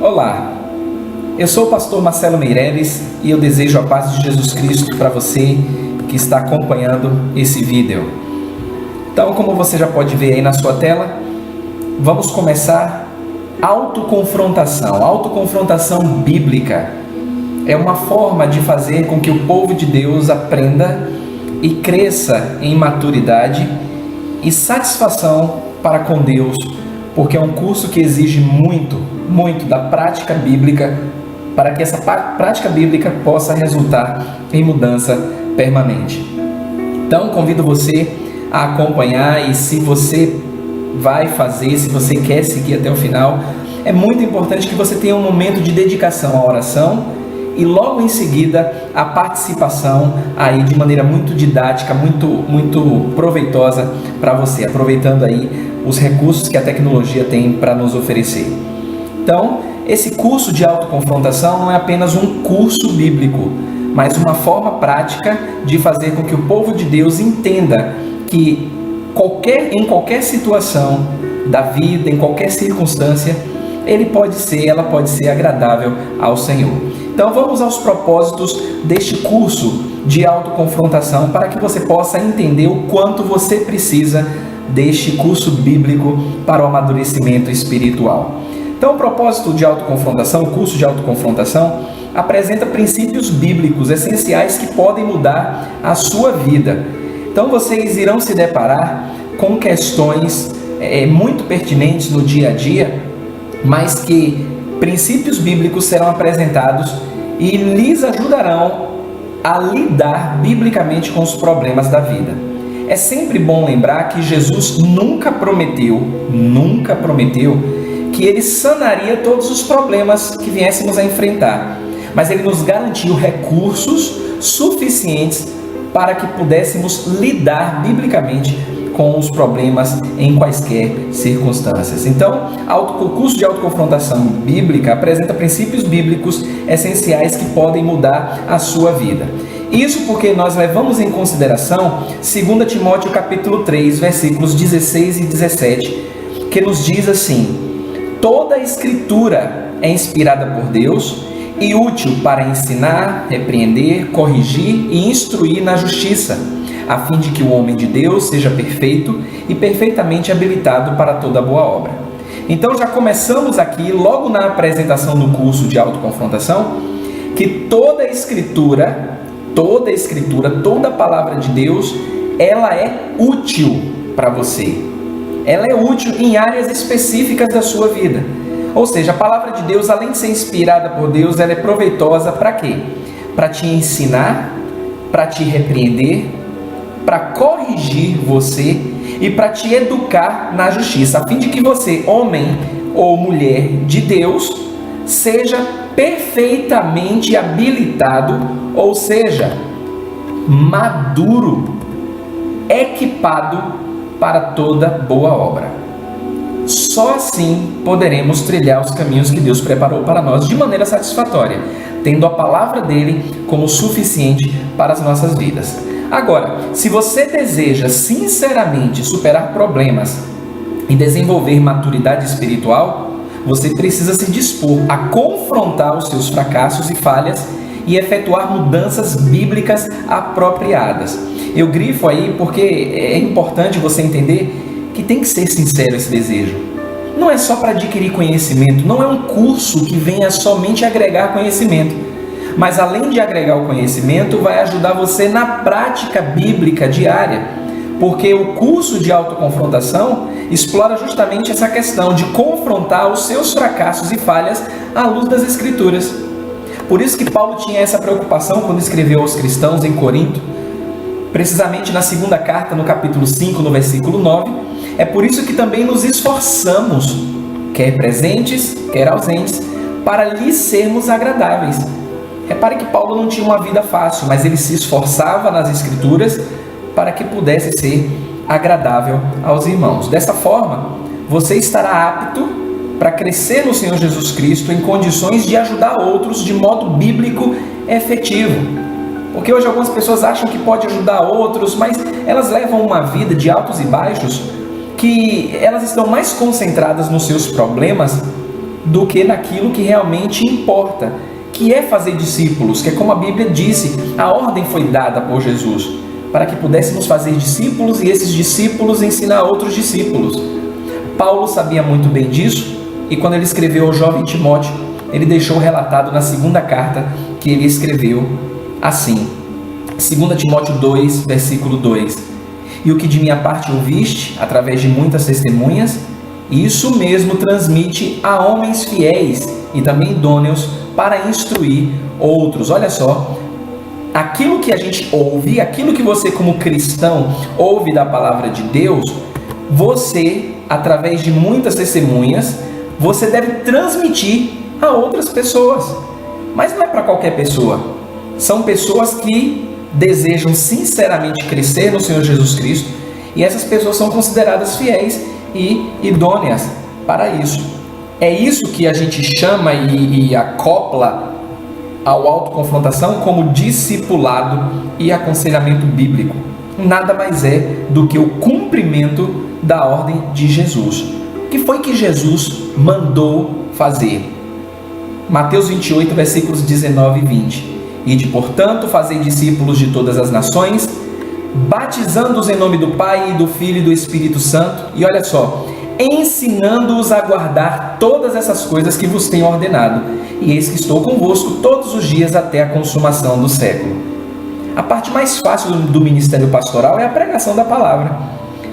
Olá, eu sou o pastor Marcelo Meireles e eu desejo a paz de Jesus Cristo para você que está acompanhando esse vídeo. Então, como você já pode ver aí na sua tela, vamos começar autoconfrontação. Autoconfrontação bíblica é uma forma de fazer com que o povo de Deus aprenda e cresça em maturidade e satisfação para com Deus, porque é um curso que exige muito da prática bíblica, para que essa prática bíblica possa resultar em mudança permanente. Então, convido você a acompanhar, e se você vai fazer, se você quer seguir até o final, é muito importante que você tenha um momento de dedicação à oração e logo em seguida a participação aí de maneira muito didática, muito proveitosa para você, aproveitando aí os recursos que a tecnologia tem para nos oferecer. Então, esse curso de autoconfrontação não é apenas um curso bíblico, mas uma forma prática de fazer com que o povo de Deus entenda que em qualquer situação da vida, em qualquer circunstância, ela pode ser agradável ao Senhor. Então vamos aos propósitos deste curso de autoconfrontação, para que você possa entender o quanto você precisa deste curso bíblico para o amadurecimento espiritual. Então o propósito de autoconfrontação, o curso de autoconfrontação, apresenta princípios bíblicos essenciais que podem mudar a sua vida. Então vocês irão se deparar com questões muito pertinentes no dia a dia, mas que princípios bíblicos serão apresentados e lhes ajudarão a lidar biblicamente com os problemas da vida. É sempre bom lembrar que Jesus nunca prometeu que Ele sanaria todos os problemas que viéssemos a enfrentar, mas Ele nos garantiu recursos suficientes para que pudéssemos lidar biblicamente com os problemas em quaisquer circunstâncias. Então, o curso de autoconfrontação bíblica apresenta princípios bíblicos essenciais que podem mudar a sua vida. Isso porque nós levamos em consideração 2 Timóteo capítulo 3, versículos 16 e 17, que nos diz assim: toda a escritura é inspirada por Deus e útil para ensinar, repreender, corrigir e instruir na justiça, a fim de que o homem de Deus seja perfeito e perfeitamente habilitado para toda boa obra. Então já começamos aqui, logo na apresentação do curso de autoconfrontação, que toda a escritura, toda a palavra de Deus, ela é útil para você. Ela é útil em áreas específicas da sua vida. Ou seja, a palavra de Deus, além de ser inspirada por Deus, ela é proveitosa para quê? Para te ensinar, para te repreender, para corrigir você e para te educar na justiça, a fim de que você, homem ou mulher de Deus, seja perfeitamente habilitado, ou seja, maduro, equipado para toda boa obra. Só assim poderemos trilhar os caminhos que Deus preparou para nós de maneira satisfatória, tendo a palavra dele como suficiente para as nossas vidas. Agora, se você deseja sinceramente superar problemas e desenvolver maturidade espiritual, você precisa se dispor a confrontar os seus fracassos e falhas e efetuar mudanças bíblicas apropriadas. Eu grifo aí porque é importante você entender que tem que ser sincero esse desejo. Não é só para adquirir conhecimento, não é um curso que venha somente agregar conhecimento, mas além de agregar o conhecimento, vai ajudar você na prática bíblica diária, porque o curso de autoconfrontação explora justamente essa questão de confrontar os seus fracassos e falhas à luz das Escrituras. Por isso que Paulo tinha essa preocupação quando escreveu aos cristãos em Corinto, precisamente na segunda carta, no capítulo 5, no versículo 9, é por isso que também nos esforçamos, quer presentes, quer ausentes, para lhes sermos agradáveis. Repare que Paulo não tinha uma vida fácil, mas ele se esforçava nas Escrituras para que pudesse ser agradável aos irmãos. Dessa forma, você estará apto para crescer no Senhor Jesus Cristo em condições de ajudar outros de modo bíblico efetivo. Porque hoje algumas pessoas acham que pode ajudar outros, mas elas levam uma vida de altos e baixos, que elas estão mais concentradas nos seus problemas do que naquilo que realmente importa, que é fazer discípulos, que é como a Bíblia disse, a ordem foi dada por Jesus, para que pudéssemos fazer discípulos e esses discípulos ensinar outros discípulos. Paulo sabia muito bem disso e quando ele escreveu ao jovem Timóteo, ele deixou relatado na segunda carta que ele escreveu assim, 2 Timóteo 2, versículo 2: E o que de minha parte ouviste, através de muitas testemunhas, isso mesmo transmite a homens fiéis e também idôneos para instruir outros. Olha só, aquilo que a gente ouve, aquilo que você como cristão ouve da palavra de Deus, você, através de muitas testemunhas, você deve transmitir a outras pessoas. Mas não é para qualquer pessoa. São pessoas que desejam sinceramente crescer no Senhor Jesus Cristo e essas pessoas são consideradas fiéis e idôneas para isso. É isso que a gente chama e acopla ao autoconfrontação como discipulado e aconselhamento bíblico. Nada mais é do que o cumprimento da ordem de Jesus. O que foi que Jesus mandou fazer? Mateus 28, versículos 19 e 20. Ide, portanto, fazei discípulos de todas as nações, batizando-os em nome do Pai, e do Filho e do Espírito Santo. E olha só, ensinando-os a guardar todas essas coisas que vos tenho ordenado. E eis que estou convosco todos os dias até a consumação do século. A parte mais fácil do ministério pastoral é a pregação da palavra.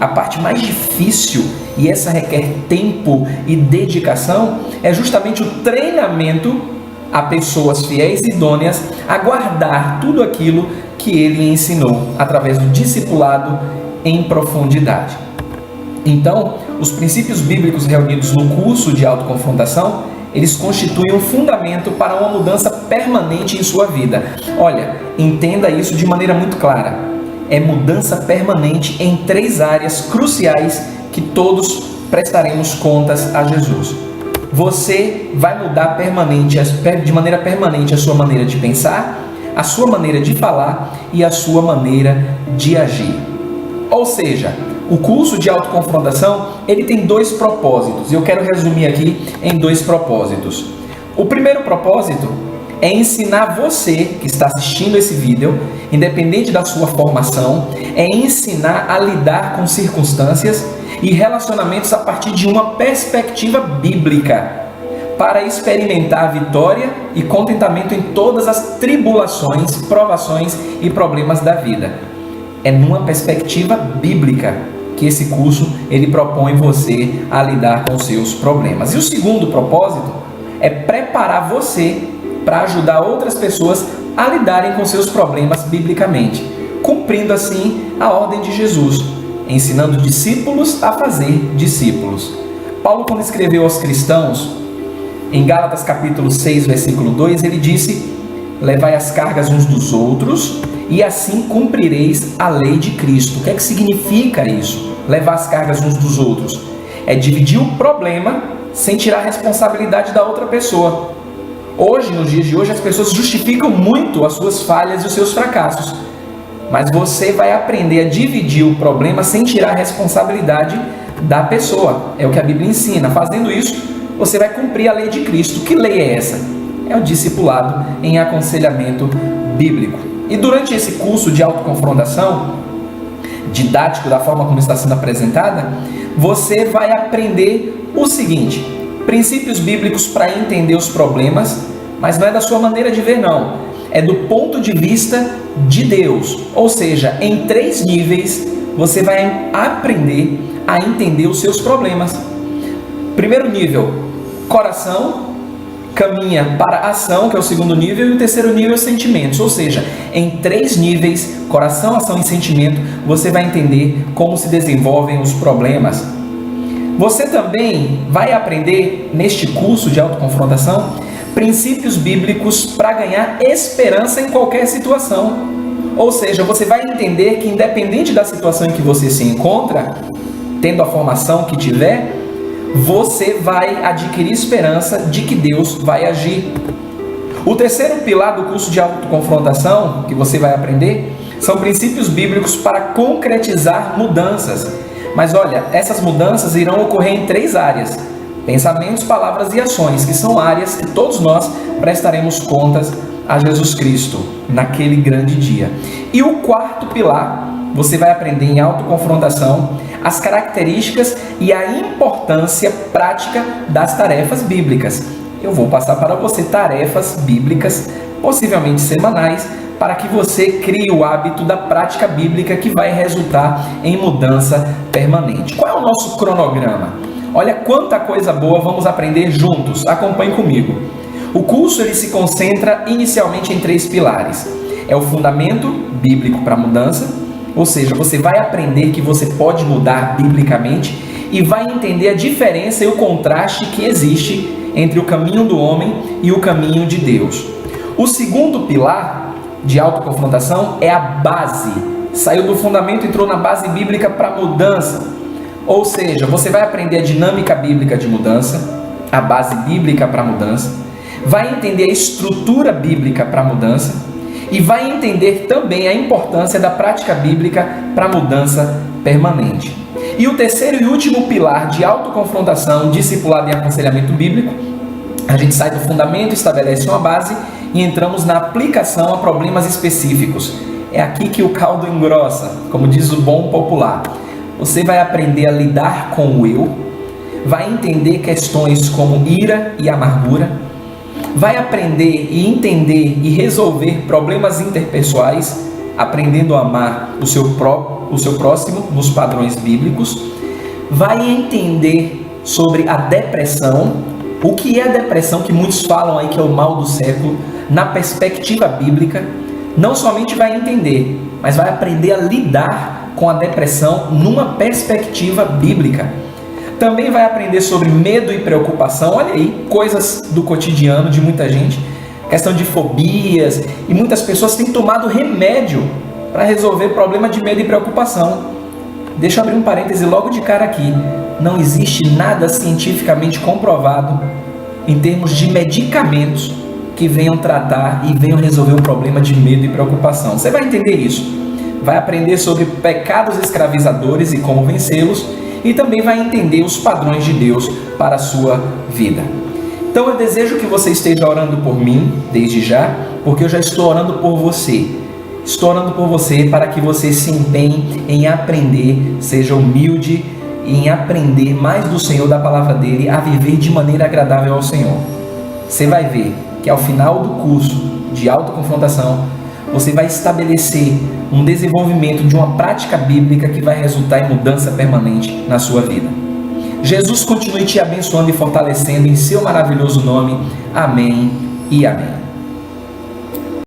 A parte mais difícil, e essa requer tempo e dedicação, é justamente o treinamento a pessoas fiéis e idôneas a guardar tudo aquilo que ele ensinou, através do discipulado em profundidade. Então, os princípios bíblicos reunidos no curso de autoconfrontação, eles constituem um fundamento para uma mudança permanente em sua vida. Olha, entenda isso de maneira muito clara. É mudança permanente em 3 áreas cruciais que todos prestaremos contas a Jesus. Você vai mudar de maneira permanente a sua maneira de pensar, a sua maneira de falar e a sua maneira de agir. Ou seja, o curso de autoconfrontação, ele tem 2 propósitos, e eu quero resumir aqui em 2 propósitos. O primeiro propósito é ensinar você que está assistindo esse vídeo, independente da sua formação, é ensinar a lidar com circunstâncias e relacionamentos a partir de uma perspectiva bíblica, para experimentar a vitória e contentamento em todas as tribulações, provações e problemas da vida. É numa perspectiva bíblica que esse curso ele propõe você a lidar com os seus problemas. E o segundo propósito é preparar você para ajudar outras pessoas a lidarem com seus problemas biblicamente, cumprindo assim a ordem de Jesus, ensinando discípulos a fazer discípulos. Paulo, quando escreveu aos cristãos, em Gálatas capítulo 6, versículo 2, ele disse: levai as cargas uns dos outros e assim cumprireis a lei de Cristo. O que é que significa isso? Levar as cargas uns dos outros é dividir o problema sem tirar a responsabilidade da outra pessoa. Hoje, nos dias de hoje, as pessoas justificam muito as suas falhas e os seus fracassos. Mas você vai aprender a dividir o problema sem tirar a responsabilidade da pessoa. É o que a Bíblia ensina. Fazendo isso, você vai cumprir a lei de Cristo. Que lei é essa? É o discipulado em aconselhamento bíblico. E durante esse curso de autoconfrontação, didático da forma como está sendo apresentada, você vai aprender o seguinte: princípios bíblicos para entender os problemas, mas não é da sua maneira de ver, não. É do ponto de vista de Deus. Ou seja, em 3 níveis você vai aprender a entender os seus problemas. Primeiro nível, coração, caminha para a ação, que é o segundo nível, e o terceiro nível, sentimentos. Ou seja, em 3 níveis, coração, ação e sentimento, você vai entender como se desenvolvem os problemas. Você também vai aprender, neste curso de autoconfrontação, princípios bíblicos para ganhar esperança em qualquer situação. Ou seja, você vai entender que independente da situação em que você se encontra, tendo a formação que tiver, você vai adquirir esperança de que Deus vai agir. O terceiro pilar do curso de autoconfrontação que você vai aprender são princípios bíblicos para concretizar mudanças. Mas olha, essas mudanças irão ocorrer em 3 áreas: Pensamentos, palavras e ações, que são áreas que todos nós prestaremos contas a Jesus Cristo naquele grande dia. E o quarto pilar, você vai aprender em autoconfrontação as características e a importância prática das tarefas bíblicas. Eu vou passar para você tarefas bíblicas, possivelmente semanais, para que você crie o hábito da prática bíblica que vai resultar em mudança permanente. Qual é o nosso cronograma? Olha quanta coisa boa vamos aprender juntos. Acompanhe comigo. O curso ele se concentra inicialmente em 3 pilares. É o fundamento bíblico para a mudança, ou seja, você vai aprender que você pode mudar biblicamente e vai entender a diferença e o contraste que existe entre o caminho do homem e o caminho de Deus. O segundo pilar de autoconfrontação é a base. Saiu do fundamento, entrou na base bíblica para mudança. Ou seja, você vai aprender a dinâmica bíblica de mudança, a base bíblica para mudança, vai entender a estrutura bíblica para mudança e vai entender também a importância da prática bíblica para mudança permanente. E o terceiro e último pilar de autoconfrontação, discipulado e aconselhamento bíblico, a gente sai do fundamento, estabelece uma base e entramos na aplicação a problemas específicos. É aqui que o caldo engrossa, como diz o bom popular. Você vai aprender a lidar com o eu, vai entender questões como ira e amargura, vai aprender e entender e resolver problemas interpessoais, aprendendo a amar o seu próximo nos padrões bíblicos, vai entender sobre a depressão, o que é a depressão, que muitos falam aí que é o mal do século, na perspectiva bíblica. Não somente vai entender, mas vai aprender a lidar com a depressão numa perspectiva bíblica. Também vai aprender sobre medo e preocupação. Olha aí, coisas do cotidiano de muita gente, questão de fobias, e muitas pessoas têm tomado remédio para resolver problema de medo e preocupação. Deixa eu abrir um parêntese logo de cara aqui. Não existe nada cientificamente comprovado em termos de medicamentos que venham tratar e venham resolver o problema de medo e preocupação. Você vai entender isso. Vai aprender sobre pecados escravizadores e como vencê-los, e também vai entender os padrões de Deus para a sua vida. Então eu desejo que você esteja orando por mim desde já, porque eu já estou orando por você. Estou orando por você para que você se empenhe em aprender, seja humilde em aprender mais do Senhor, da palavra dele, a viver de maneira agradável ao Senhor. Você vai ver que ao final do curso de autoconfrontação, você vai estabelecer um desenvolvimento de uma prática bíblica que vai resultar em mudança permanente na sua vida. Jesus continue te abençoando e fortalecendo em seu maravilhoso nome. Amém e amém.